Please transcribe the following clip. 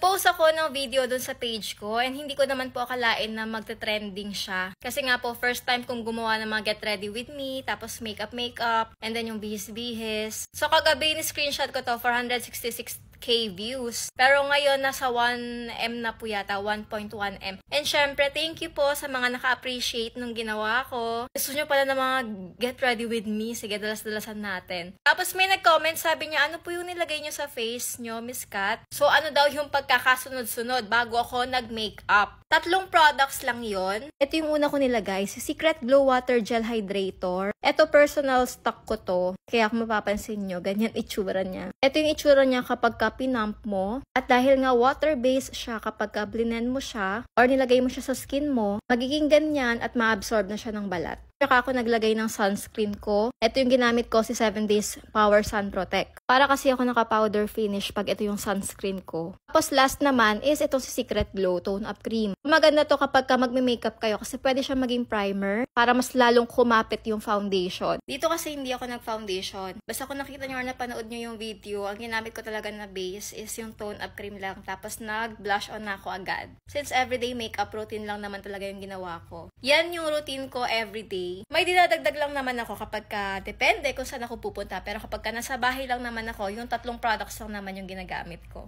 Nag-post ako ng video dun sa page ko and hindi ko naman po akalain na magte-trending siya. Kasi nga po, first time kong gumawa ng mga get ready with me, tapos makeup, and then yung bihis-bihis. So kagabi, ni-screenshot ko to, 466K views. Pero ngayon, nasa 1M na po yata, 1.1M. And syempre, thank you po sa mga naka-appreciate nung ginawa ko. Gusto nyo pala ng mga get ready with me. Sige, dalas-dalasan natin. Tapos may nag-comment, sabi niya, ano po yung nilagay nyo sa face nyo, Miss Kat? So ano daw yung pagkakasunod-sunod bago ako nag-makeup? 3 products lang yon. Ito yung una ko nilagay, si Secret Glow Water Gel Hydrator. Ito personal stock ko to. Kaya kung mapapansin nyo, ganyan itsura niya. Ito yung itsura niya kapag pinump mo. At dahil nga water-based siya, kapag blinen mo siya or nilagay mo siya sa skin mo, magiging ganyan at ma-absorb na siya ng balat. Saka ako naglagay ng sunscreen ko. Ito yung ginamit ko, si 7 Days Power Sun Protect. Para kasi ako naka-powder finish pag ito yung sunscreen ko. Tapos last naman is itong si Secret Glow Tone Up Cream. Maganda to kapag magme-makeup kayo kasi pwede siya maging primer para mas lalong kumapit yung foundation. Dito kasi hindi ako nag-foundation. Basta kung nakita nyo or napanood nyo yung video, ang ginamit ko talaga na base is yung Tone Up Cream lang. Tapos nag-blush on na ako agad. Since everyday makeup routine lang naman talaga yung ginawa ko. Yan yung routine ko everyday. May dinadagdag lang naman ako kapag depende kung saan ako pupunta. Pero kapag nasa bahay lang naman ako, yung 3 products lang naman yung ginagamit ko.